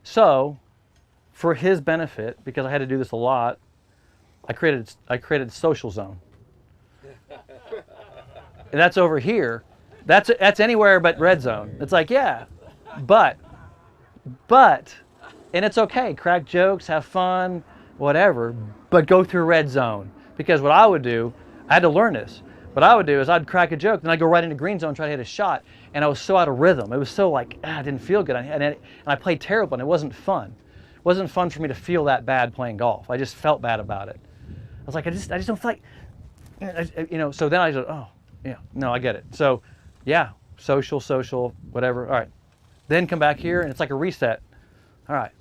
So, for his benefit, because I had to do this a lot, I created social zone. And that's over here. That's anywhere but red zone. It's like, yeah, but, and it's okay. Crack jokes, have fun, whatever, but go through red zone. Because what I would do, I had to learn this. What I would do is I'd crack a joke, then I'd go right into green zone, try to hit a shot, and I was so out of rhythm. It was so like, I didn't feel good, and I played terrible, and it wasn't fun. It wasn't fun for me to feel that bad playing golf. I just felt bad about it. I was like, I just don't feel like, you know. So then I said, oh, yeah, no, I get it. So, yeah, social, whatever. All right, then come back here, and it's like a reset. All right,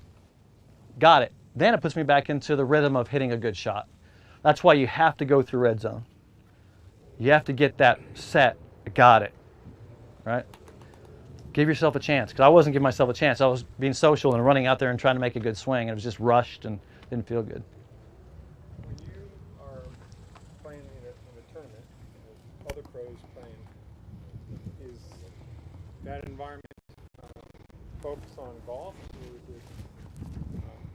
got it. Then it puts me back into the rhythm of hitting a good shot. That's why you have to go through red zone. You have to get that set. Got it. Right? Give yourself a chance. Because I wasn't giving myself a chance. I was being social and running out there and trying to make a good swing. And it was just rushed and didn't feel good. When you are playing in a tournament with other pros playing, is that environment focused on golf? Or is it,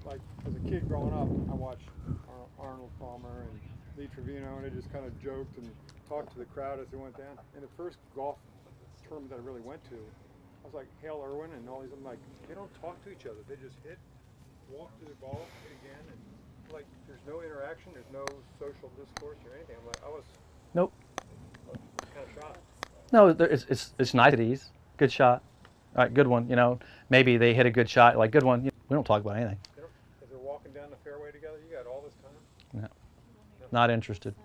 like as a kid growing up, I watched Arnold Palmer and Lee Trevino, and they just kind of joked and talked to the crowd as they went down. And the first golf tournament that I really went to, I was like Hale Irwin and all these. I'm like, they don't talk to each other. They just hit, walk to the ball, hit again, and like there's no interaction, there's no social discourse or anything. I'm like, I was Nope. kind of shocked. No, it's niceties. Good shot. All right, good one. You know, maybe they hit a good shot. Like, good one. We don't talk about anything. As they're walking down the fairway together, you got all this time. No. Not interested.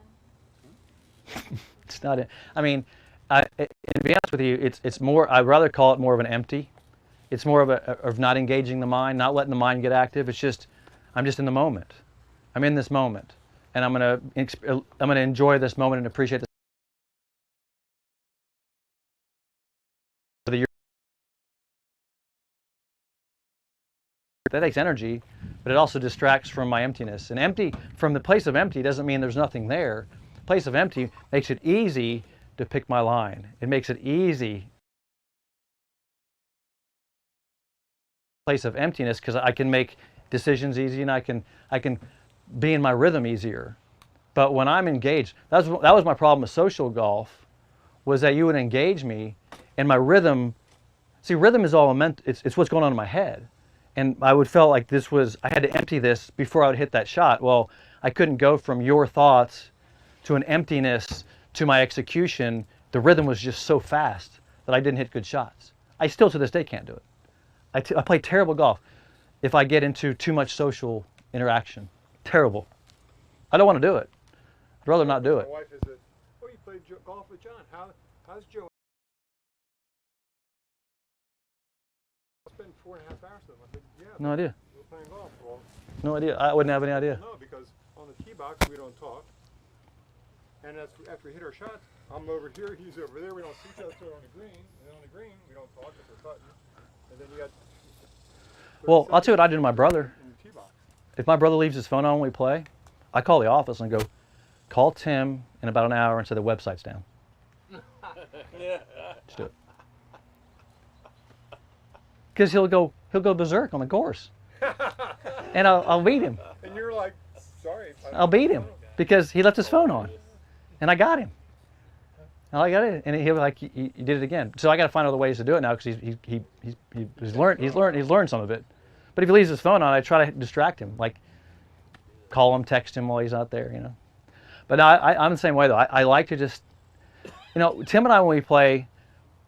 It's not. I mean, and to be honest with you, it's more. I'd rather call it more of an empty. It's more of not engaging the mind, not letting the mind get active. It's just, I'm just in the moment. I'm in this moment, and I'm gonna enjoy this moment and appreciate this. That takes energy, but it also distracts from my emptiness. And empty, from the place of empty, doesn't mean there's nothing there. The place of empty makes it easy to pick my line. It makes it easy. Place of emptiness, because I can make decisions easy, and I can be in my rhythm easier. But when I'm engaged, that was my problem with social golf, was that you would engage me, and my rhythm. See, rhythm is all it's what's going on in my head. And I would feel like I had to empty this before I would hit that shot. Well, I couldn't go from your thoughts to an emptiness to my execution. The rhythm was just so fast that I didn't hit good shots. I still to this day can't do it. I play terrible golf if I get into too much social interaction. Terrible. I don't want to do it. I'd rather not do it. My wife is oh, you played golf with John. How's Joe? Spend 4.5 hours with him. I said, yeah. No idea. We're playing golf. Well, No idea. I wouldn't have any idea. no, because on the tee box we don't talk. And after we hit our shots, I'm over here, he's over there. We don't see each other on the green. And on the green, we don't talk if we're putting. And then you got. Well, I'll tell you what I do to my brother. In the tee box. If my brother leaves his phone on when we play, I call the office and go, call Tim in about an hour and say the website's down. Just do it. Because he'll go berserk on the course, and I'll beat him. And you're like, sorry. I'll beat him because he left his phone on, and I got him. And I got it, and he'll be like, you did it again. So I got to find other ways to do it now because he's learned some of it. But if he leaves his phone on, I try to distract him, like call him, text him while he's out there, you know. But no, I'm the same way though. I like to just, you know, Tim and I when we play,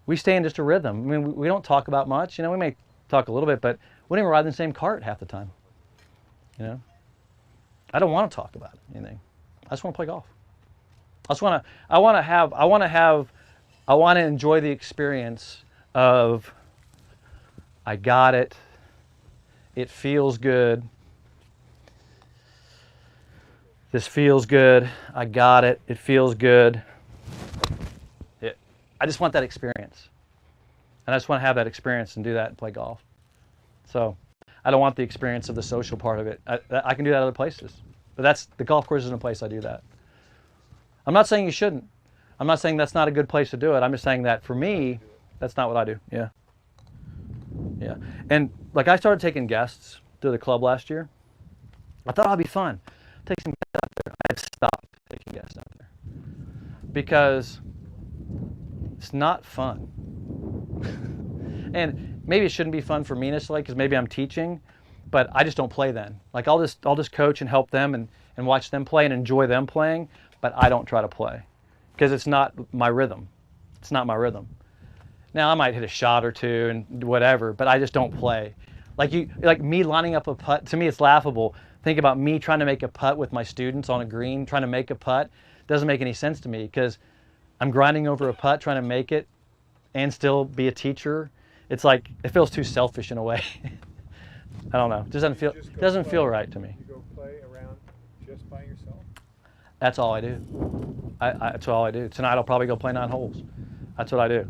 we stay in just a rhythm. I mean, we don't talk about much. You know, we may talk a little bit, but we don't even ride in the same cart half the time. You know, I don't want to talk about anything. I just want to play golf. I want to enjoy the experience of, I got it. It feels good. This feels good. I got it. It feels good. I just want that experience. And I just want to have that experience and do that and play golf. So I don't want the experience of the social part of it. I can do that other places. But that's, the golf course isn't a place I do that. I'm not saying you shouldn't. I'm not saying that's not a good place to do it. I'm just saying that for me, that's not what I do. Yeah. Yeah. And like I started taking guests to the club last year. I thought it'd be fun. Take some guests out there. I had stopped taking guests out there because it's not fun. And maybe it shouldn't be fun for me necessarily because maybe I'm teaching, but I just don't play then. Like I'll just coach and help them and watch them play and enjoy them playing, but I don't try to play because it's not my rhythm. It's not my rhythm. Now I might hit a shot or two and whatever, but I just don't play. Like me lining up a putt, to me it's laughable. Think about me trying to make a putt with my students on a green, trying to make a putt. Doesn't make any sense to me because I'm grinding over a putt trying to make it and still be a teacher. It's like, it feels too selfish in a way. I don't know. It just doesn't feel right to me. You go play around just by yourself? That's all I do. That's all I do. Tonight I'll probably go play 9 holes. That's what I do.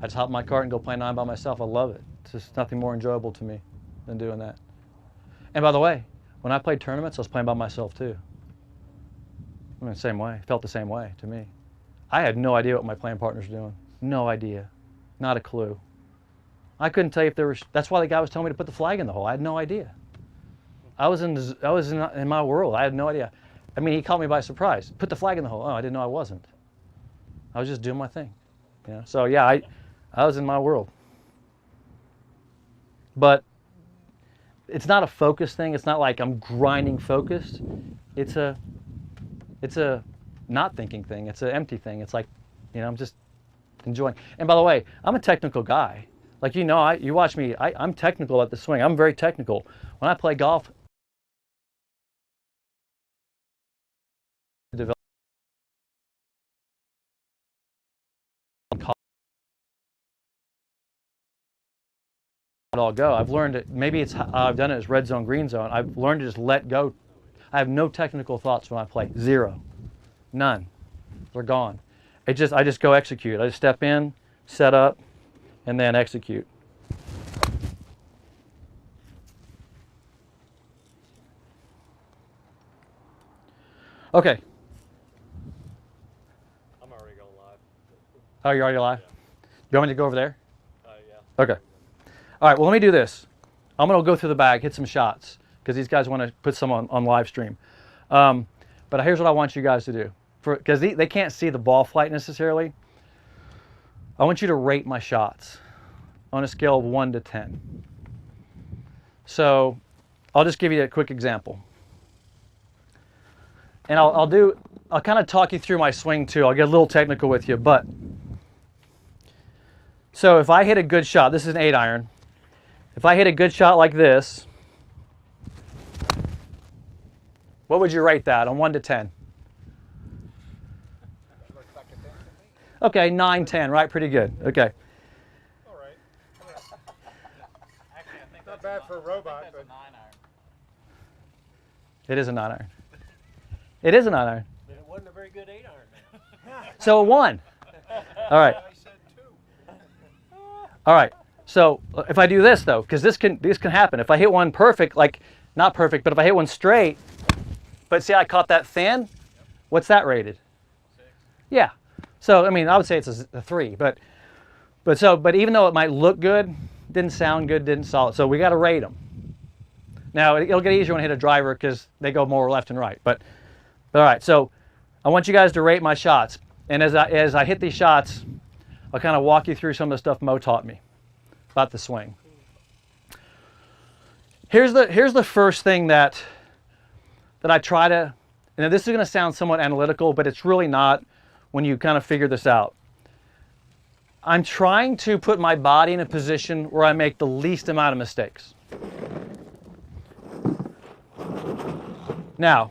I just hop in my cart and go play 9 by myself. I love it. It's just nothing more enjoyable to me than doing that. And by the way, when I played tournaments, I was playing by myself too. I mean, the same way. It felt the same way to me. I had no idea what my playing partners were doing. No idea. Not a clue. I couldn't tell you if there was. That's why the guy was telling me to put the flag in the hole. I had no idea. I was in my world. I had no idea. I mean, he caught me by surprise. Put the flag in the hole. Oh, I didn't know I wasn't. I was just doing my thing. You know? So yeah, I was in my world. But it's not a focus thing. It's not like I'm grinding focused. It's a not thinking thing. It's an empty thing. It's like, you know, I'm just enjoying. And by the way, I'm a technical guy. Like, you know, you watch me, I'm technical at the swing. I'm very technical. When I play golf, develop it all go. I've learned it. Maybe it's how I've done it as red zone, green zone. I've learned to just let go. I have no technical thoughts when I play. Zero. None. They're gone. I just go execute. I just step in, set up, and then execute. Okay. I'm already going live. Oh, you're already live? Yeah. You want me to go over there? Yeah. Okay. All right, well, let me do this. I'm going to go through the bag, hit some shots, because these guys want to put some on live stream. But here's what I want you guys to do. Because they can't see the ball flight necessarily. I want you to rate my shots on a scale of 1 to 10. So I'll just give you a quick example. And I'll kind of talk you through my swing too. I'll get a little technical with you, but so if I hit a good shot, this is an 8-iron. If I hit a good shot like this, what would you rate that on 1 to 10? Okay, 9, 10, right? Pretty good. Okay. All right. Actually, I think not bad for a robot, but 9-iron. It is a 9-iron. It is a 9-iron. Then it wasn't a very good 8-iron, man. So a 1. All right. I said 2. All right. So if I do this though, because this can happen. If I hit one perfect, like not perfect, but if I hit one straight, but see I caught that thin, what's that rated? 6. Yeah. So I mean I would say it's a 3, but even though it might look good, didn't sound good, didn't solid. So we got to rate them. Now it'll get easier when I hit a driver because they go more left and right. But all right. So I want you guys to rate my shots, and as I hit these shots, I'll kind of walk you through some of the stuff Mo taught me about the swing. Here's the first thing that I try to, and this is going to sound somewhat analytical, but it's really not when you kind of figure this out. I'm trying to put my body in a position where I make the least amount of mistakes. Now,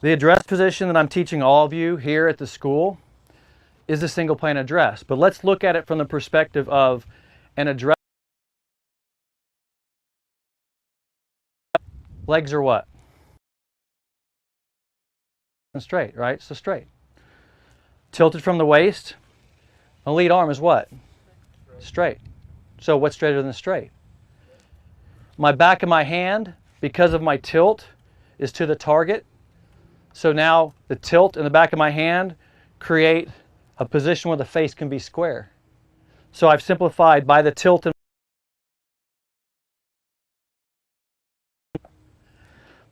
the address position that I'm teaching all of you here at the school is the single plane address. But let's look at it from the perspective of an address. Legs are what? Straight, right? So straight. Tilted from the waist. A lead arm is what? Straight. So what's straighter than straight? My back of my hand, because of my tilt, is to the target. So now the tilt in the back of my hand create a position where the face can be square. So I've simplified by the tilt and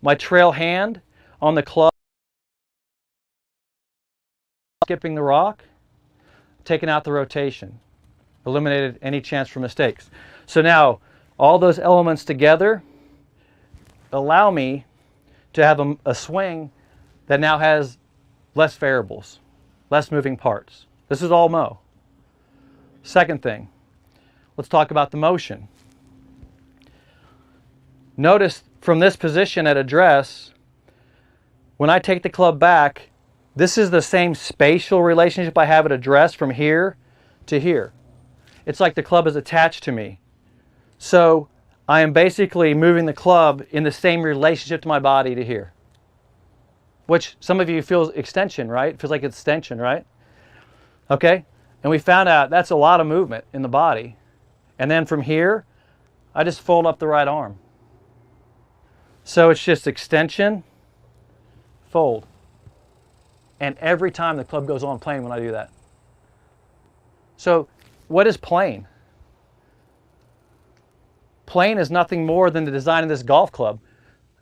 my trail hand on the club, skipping the rock, taking out the rotation, eliminated any chance for mistakes. So now all those elements together allow me to have a swing that now has less variables, less moving parts. This is all Mo. Second thing, let's talk about the motion. Notice from this position at address, when I take the club back, this is the same spatial relationship I have at address from here to here. It's like the club is attached to me. So I am basically moving the club in the same relationship to my body to here. Which some of you feel extension, right? It feels like extension, right? Okay? And we found out that's a lot of movement in the body. And then from here, I just fold up the right arm. So it's just extension, fold. And every time the club goes on plane when I do that. So what is plane? Plane is nothing more than the design of this golf club.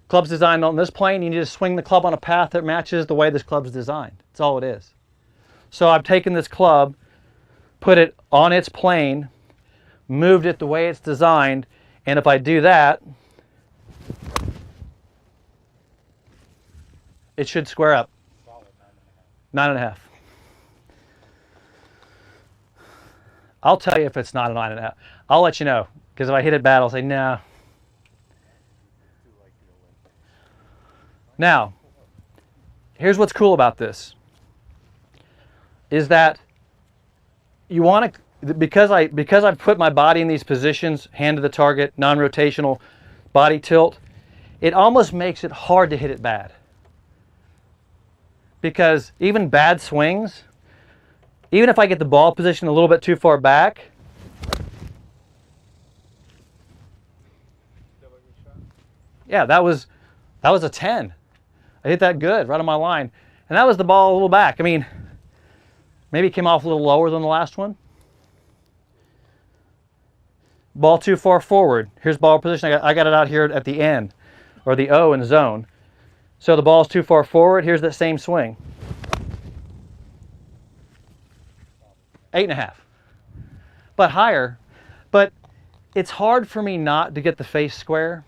Club's designed on this plane. You need to swing the club on a path that matches the way this club's designed. That's all it is. So I've taken this club, put it on its plane, moved it the way it's designed, and if I do that, it should square up. 9.5. I'll tell you if it's not a 9.5. I'll let you know, because if I hit it bad, I'll say no. Now, here's what's cool about this, is that you want to, because I've put my body in these positions, hand to the target, non-rotational body tilt, it almost makes it hard to hit it bad. Because even bad swings, even if I get the ball position a little bit too far back, yeah, that was a 10. I hit that good, right on my line. And that was the ball a little back. I mean, maybe it came off a little lower than the last one. Ball too far forward. Here's ball position. I got it out here at the end, or the O in zone. So the ball's too far forward. Here's that same swing. 8.5. But higher. But it's hard for me not to get the face square.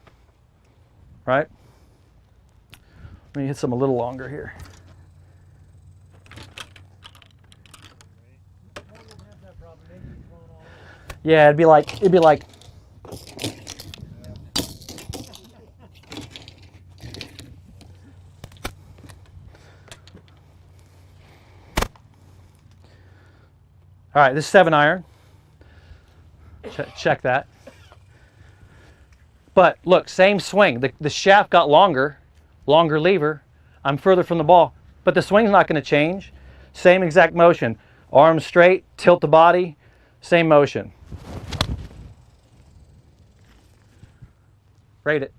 Right? Let me hit some a little longer here. Yeah, it'd be like all right, this is 7-iron. Check that. But look, same swing. The shaft got longer lever. I'm further from the ball, but the swing's not going to change. Same exact motion. Arms straight, tilt the body, same motion. Rate it.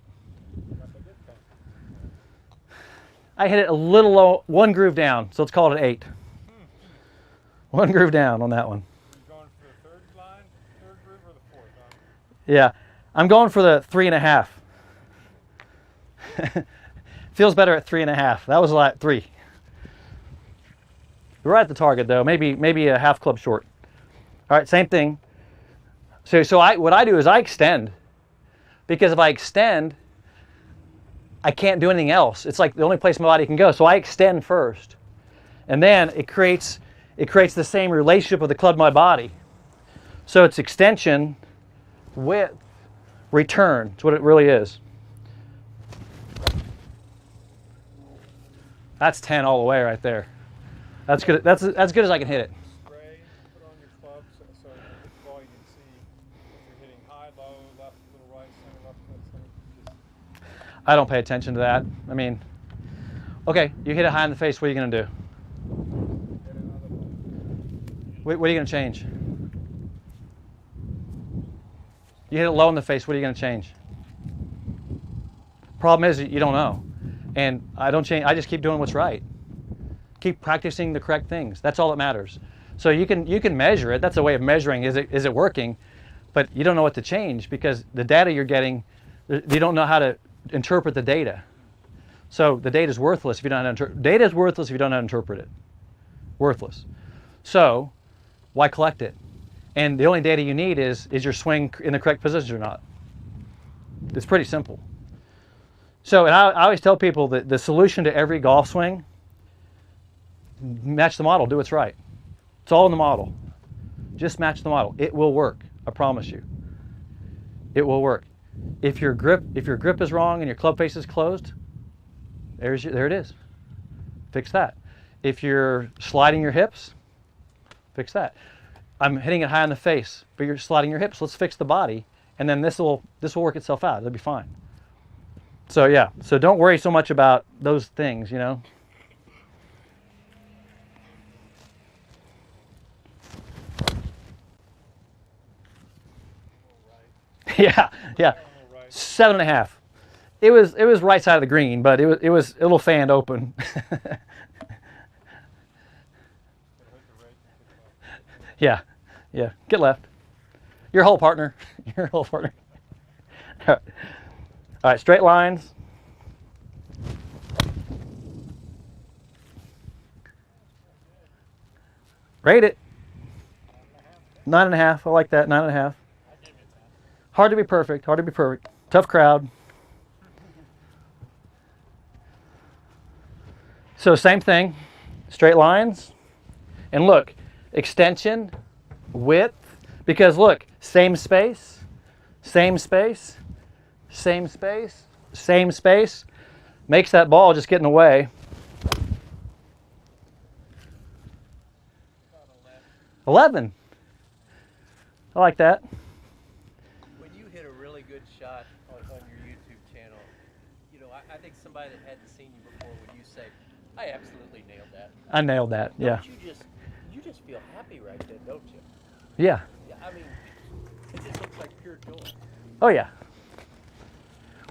I hit it a little low, one groove down, so let's call it an 8. One groove down on that one. You're going for the third line, third groove, or the fourth? Yeah, I'm going for the 3.5. Feels better at 3.5. That was like 3. We're at the target though, maybe a half club short. All right, same thing. So what I do is I extend, because if I extend, I can't do anything else. It's like the only place my body can go. So I extend first, and then it creates the same relationship with the club to my body. So it's extension, width, return. It's what it really is. That's 10 all the way right there. That's good. That's as good as I can hit it. Spray, put on your club so when you hit the ball you can see if you're hitting high, low, left, little right, center, left, center. I don't pay attention to that. I mean, okay, you hit it high in the face. What are you going to do? What are you going to change? You hit it low in the face. What are you going to change? Problem is you don't know, and I don't change. I just keep doing what's right. Keep practicing the correct things. That's all that matters. So you can measure it. That's a way of measuring, is it working? But you don't know what to change because the data you're getting, you don't know how to interpret the data. So the data is worthless if you don't know how to interpret. Data is worthless if you don't know how to interpret it. Worthless. So why collect it? And the only data you need is your swing in the correct position or not. It's pretty simple. So, and I always tell people that the solution to every golf swing, match the model, do what's right. It's all in the model. Just match the model. It will work. I promise you. It will work. If your grip is wrong and your club face is closed, there it is. Fix that. If you're sliding your hips, fix that. I'm hitting it high in the face, but you're sliding your hips. Let's fix the body, and then this will work itself out. It'll be fine. So yeah. So don't worry so much about those things, you know. Yeah. 7.5. It was right side of the green, but it was a little fanned open. Yeah. Get left. Your whole partner. Your whole partner. All right, straight lines. Rate it. 9.5. I like that. 9.5. Hard to be perfect. Hard to be perfect. Tough crowd. So same thing. Straight lines. And look, extension, width. Because look, same space, same space, same space, same space. Makes that ball just get in the way. 11. I like that. When you hit a really good shot on your YouTube channel, you know, I think somebody that hadn't seen you before, when you say, I absolutely nailed that. I nailed that, yeah. Don't you just feel happy right then, don't you? Yeah. Yeah, I mean, it just looks like pure joy. Oh, yeah.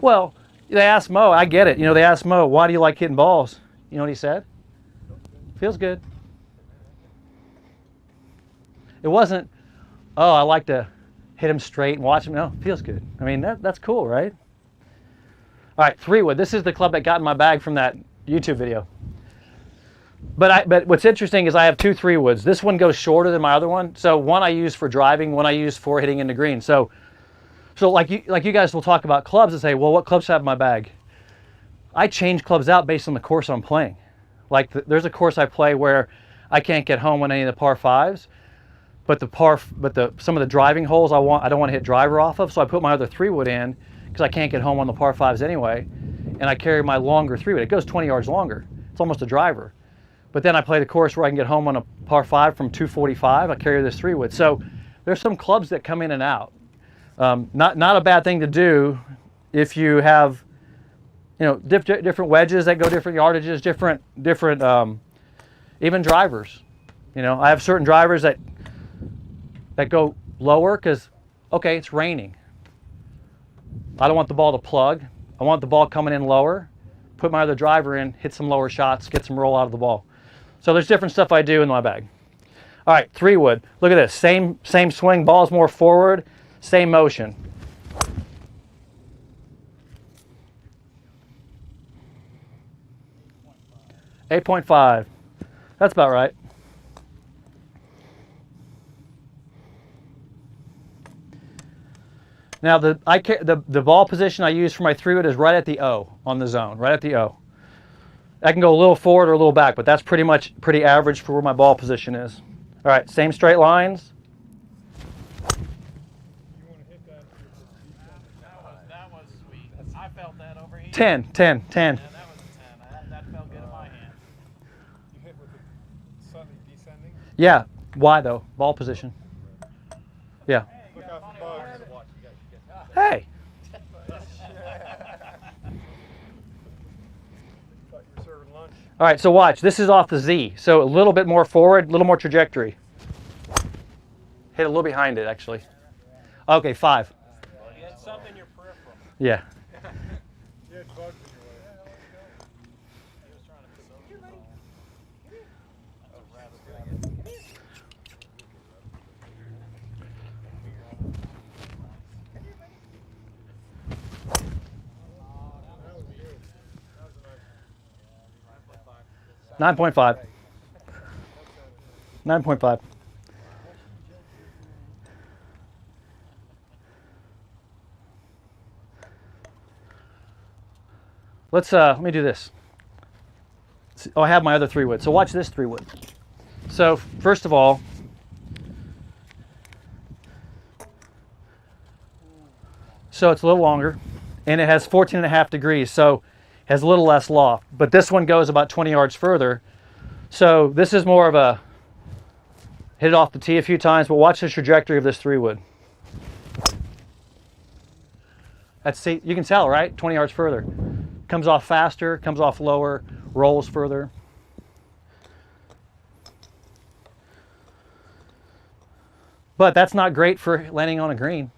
Well, they asked Mo, I get it. You know, they asked Mo, why do you like hitting balls? You know what he said? Feels good. It wasn't, oh, I like to hit him straight and watch him. No, feels good. I mean, that's cool, right? All right, 3-wood. This is the club that got in my bag from that YouTube video. But what's interesting is I have 2 3-woods. This one goes shorter than my other one. So one I use for driving, one I use for hitting into green. So like you guys will talk about clubs and say, well, what clubs have in my bag? I change clubs out based on the course I'm playing. Like there's a course I play where I can't get home on any of the par 5s, but some of the driving holes I don't want to hit driver off of, so I put my other 3-wood in because I can't get home on the par 5s anyway, and I carry my longer 3-wood. It goes 20 yards longer. It's almost a driver. But then I play the course where I can get home on a par 5 from 245. I carry this 3-wood. So there's some clubs that come in and out. Not a bad thing to do if you have, you know, different wedges that go different yardages, different even drivers. You know, I have certain drivers that go lower because, okay, it's raining. I don't want the ball to plug. I want the ball coming in lower. Put my other driver in, hit some lower shots, get some roll out of the ball. So there's different stuff I do in my bag. All right, 3-wood. Look at this. Same swing. Ball's more forward. Same motion. .5. That's about right. Now the ball position I use for my 3-wood is right at the O on the zone, right at the O. I can go a little forward or a little back, but that's pretty average for where my ball position is. All right, same straight lines. You want to hit that? That was sweet. I felt that over here. 10. Yeah, that was a 10. That felt good in my hand. You hit with it slightly descending? Yeah. Why though? Ball position. Yeah. Look out for bugs. Hey. Thought you were serving lunch. All right, so watch. This is off the Z, so a little bit more forward, a little more trajectory. Hit a little behind it, actually. Okay, 5. Well, you had something in your peripheral. Yeah. You had bugs in your way. He was trying to put those in the ball. That's a rabbit. 9.5. 9.5. Let me do this. Oh, I have my other 3-wood. So watch this 3-wood. So first of all, so it's a little longer, and it has 14.5 degrees, so it has a little less loft. But this one goes about 20 yards further. So this is more of a hit it off the tee a few times, but watch the trajectory of this 3-wood. See, you can tell, right? 20 yards further. Comes off faster, comes off lower, rolls further. But that's not great for landing on a green.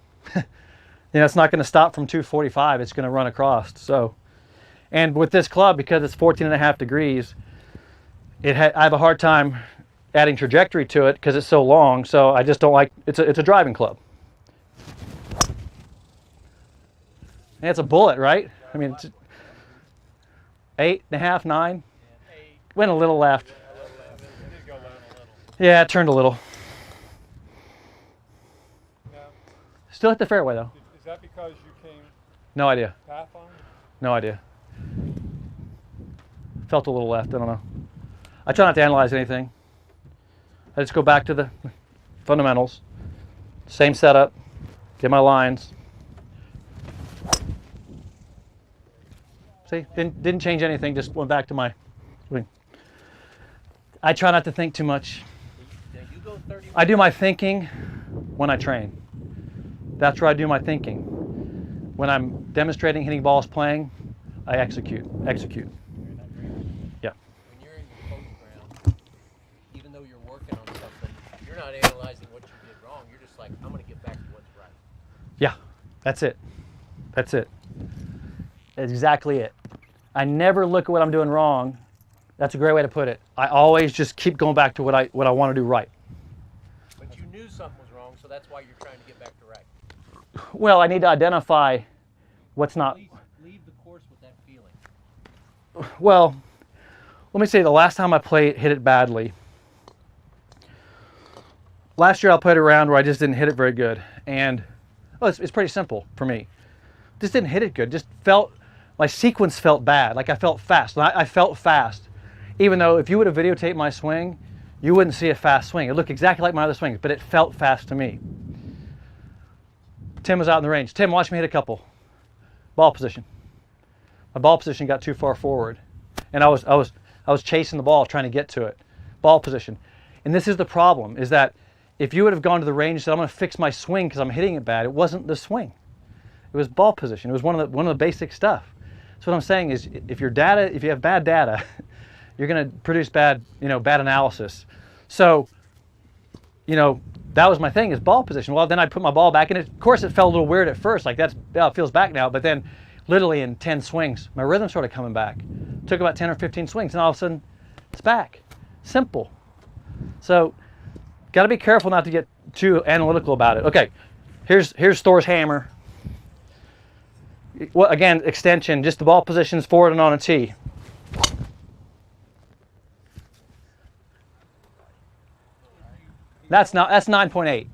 It's not going to stop from 245. It's going to run across. So, and with this club, because it's 14.5 degrees, I have a hard time adding trajectory to it because it's so long. So I just don't like. It's a driving club. And it's a bullet, right? I mean, it's 8.5, 9. Went a little left. Yeah, it turned a little. Still hit the fairway though. Is that because you came No idea. path on? No idea. Felt a little left. I don't know. I try not to analyze anything. I just go back to the fundamentals. Same setup. Get my lines. See, didn't change anything. Just went back to my swing. I try not to think too much. I do my thinking when I train. That's where I do my thinking. When I'm demonstrating hitting balls playing, I execute. Yeah. When you're in your coach ground, even though you're working on something, you're not analyzing what you did wrong. You're just like, I'm going to get back to what's right. Yeah, that's it. That's exactly it. I never look at what I'm doing wrong. That's a great way to put it. I always just keep going back to what I want to do right. But you knew something was wrong, so that's why you're trying to get back to right. Well, I need to identify what's not. Leave the course with that feeling. Well, let me say the last time I hit it badly. Last year I played a round where I just didn't hit it very good, and it's pretty simple for me. Just didn't hit it good. Just my sequence felt bad. Like I felt fast. I felt fast, even though if you would have videotaped my swing, you wouldn't see a fast swing. It looked exactly like my other swings, but it felt fast to me. Tim was out in the range. Tim, watch me hit a couple. Ball position. My ball position got too far forward, and I was chasing the ball, trying to get to it. Ball position. And this is the problem: is that if you would have gone to the range and said, "I'm going to fix my swing because I'm hitting it bad," it wasn't the swing. It was ball position. It was one of the basic stuff. So what I'm saying is, if you have bad data, you're going to produce bad analysis. So, that was my thing, is ball position. Well, then I put my ball back, and of course it felt a little weird at first, like it feels back now. But then, literally in 10 swings, my rhythm started coming back. Took about 10 or 15 swings, and all of a sudden, it's back. Simple. So, got to be careful not to get too analytical about it. Okay, here's Thor's hammer. Well, again, extension, just the ball positions forward and on a tee. That's 9.8.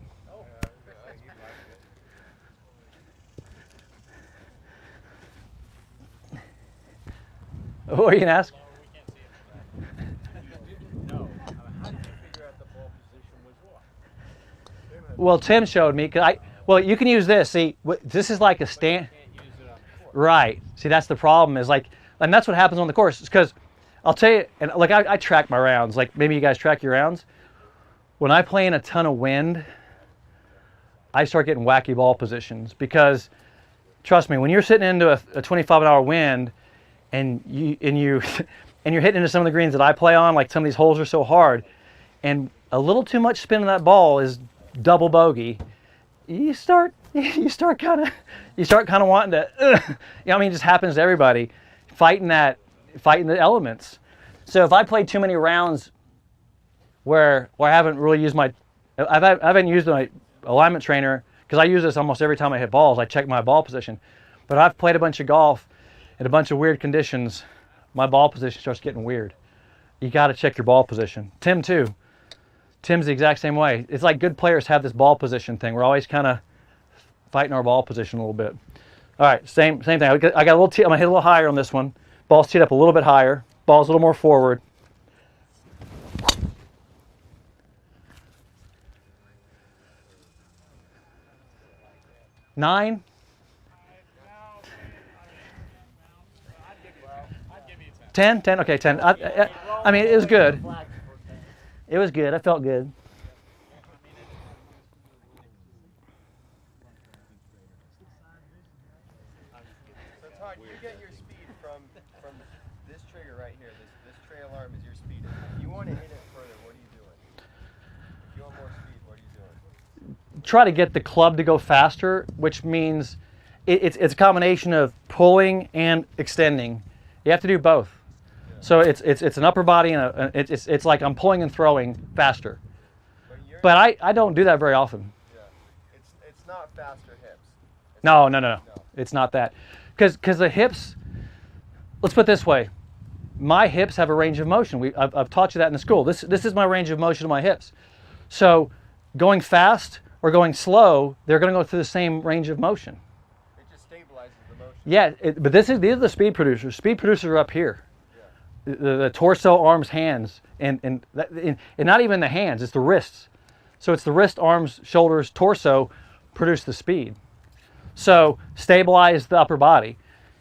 What are you gonna ask? Well, Tim showed me. Well, you can use this. See, this is like a stand. Right. See, that's the problem. And that's what happens on the course. Because I'll tell you, and like I track my rounds. Like maybe you guys track your rounds. When I play in a ton of wind, I start getting wacky ball positions, because trust me, when you're sitting into a 25-an-hour wind and you're hitting into some of the greens that I play on, like some of these holes are so hard, and a little too much spin in that ball is double bogey. You start kind of wanting to, it just happens to everybody, fighting the elements. So if I play too many rounds where I haven't really used I haven't used my alignment trainer, because I use this almost every time I hit balls. I check my ball position. But I've played a bunch of golf in a bunch of weird conditions. My ball position starts getting weird. you got to check your ball position. Tim too. Tim's the exact same way. It's like good players have this ball position thing. We're always kind of fighting our ball position a little bit. All right, same thing. I got a little. I'm gonna hit a little higher on this one. Ball's teed up a little bit higher. Ball's a little more forward. Nine. I'd 10? 10? Okay, 10. I mean, it was good. It was good. I felt good. So Todd, you get your speed from this trigger right here. This trail arm is your speed. If you want to hit it further, what are you doing? If you want more speed, what are you doing? Try to get the club to go faster, which means it's a combination of pulling and extending. You have to do both. So it's an upper body and it's like I'm pulling and throwing faster. But I don't do that very often. Yeah, it's not faster hips. No. It's not that. Because the hips, let's put it this way. My hips have a range of motion. I've taught you that in the school. This is my range of motion of my hips. So going fast or going slow, they're going to go through the same range of motion. It just stabilizes the motion. Yeah, but these are the speed producers. Speed producers are up here. The torso, arms, hands, and not even the hands, it's the wrists. So it's the wrist, arms, shoulders, torso produce the speed. So stabilize the upper body.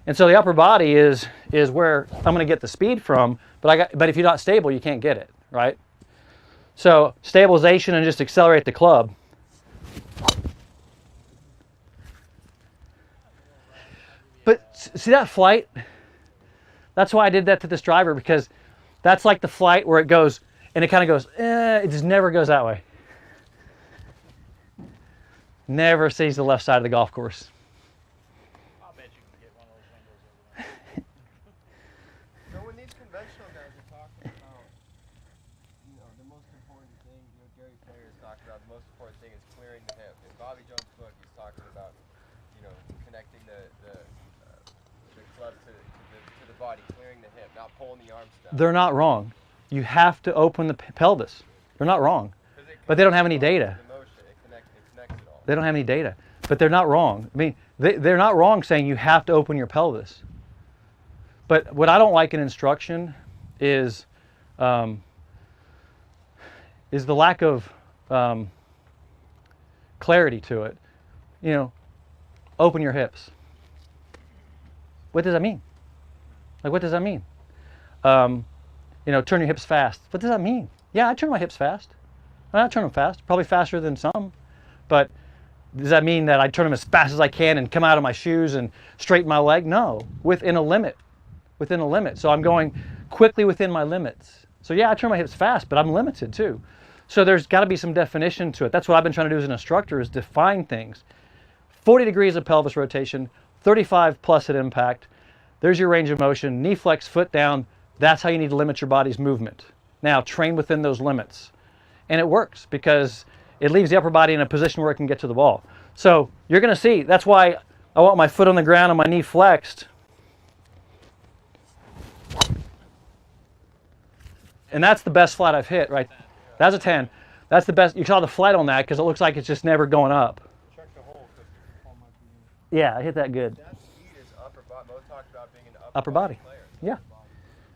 And so the upper body is where I'm going to get the speed from, but if you're not stable, you can't get it, right? So stabilization and just accelerate the club. But see that flight? That's why I did that to this driver, because that's like the flight where it goes, and it kind of goes, it just never goes that way. Never sees the left side of the golf course. I'll bet you can get one of those windows over there. So when these conventional guys are talking about, the most important thing, Gary Player has talked about, the most important thing is clearing the hip. In Bobby Jones' book, he's talking about, connecting the club to the body, clearing the hip, not pulling the arms down. They're not wrong. You have to open the pelvis. They're not wrong. But they don't have any data. The motion, it connects it all. They don't have any data. But they're not wrong. I mean, they're not wrong saying you have to open your pelvis. But what I don't like in instruction is the lack of clarity to it. Open your hips. What does that mean? Like, what does that mean? Turn your hips fast. What does that mean? Yeah, I turn my hips fast. I turn them fast, probably faster than some. But does that mean that I turn them as fast as I can and come out of my shoes and straighten my leg? No, within a limit. Within a limit. So I'm going quickly within my limits. So yeah, I turn my hips fast, but I'm limited too. So there's got to be some definition to it. That's what I've been trying to do as an instructor, is define things. 40 degrees of pelvis rotation, 35 plus at impact. There's your range of motion. Knee flex, foot down. That's how you need to limit your body's movement. Now, train within those limits. And it works because it leaves the upper body in a position where it can get to the ball. So you're going to see, that's why I want my foot on the ground and my knee flexed. And that's the best flight I've hit, right? That's a 10. That's the best. You saw the flight on that because it looks like it's just never going up. Check the hole, because the hole might be in. Yeah, I hit that good. That speed is upper body. Mo talked about being an Upper body. player. Yeah.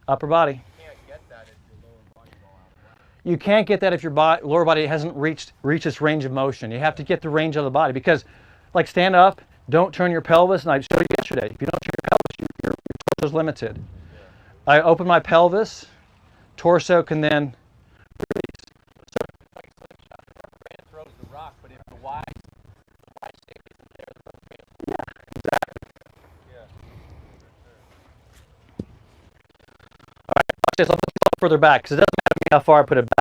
Upper body. You can't get that if your lower body's all out of whack. You can't get that if your lower body hasn't reached its range of motion. You have to get the range of the body because, like, stand up, don't turn your pelvis. And I showed you yesterday, if you don't turn your pelvis, your torso is limited. Yeah. I open my pelvis, torso can then release. So, Like a slingshot. The rubber band throws the rock, but if the Y stick isn't there, the rubber band. yeah, exactly. Yeah. All right, watch this. I'll put it a little further back because it doesn't matter to me how far I put it back.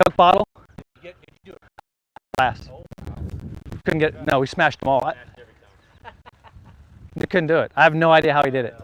Coke bottle, Did you do it? glass. Couldn't get, no, we smashed them all. I couldn't do it. I have no idea how he did it.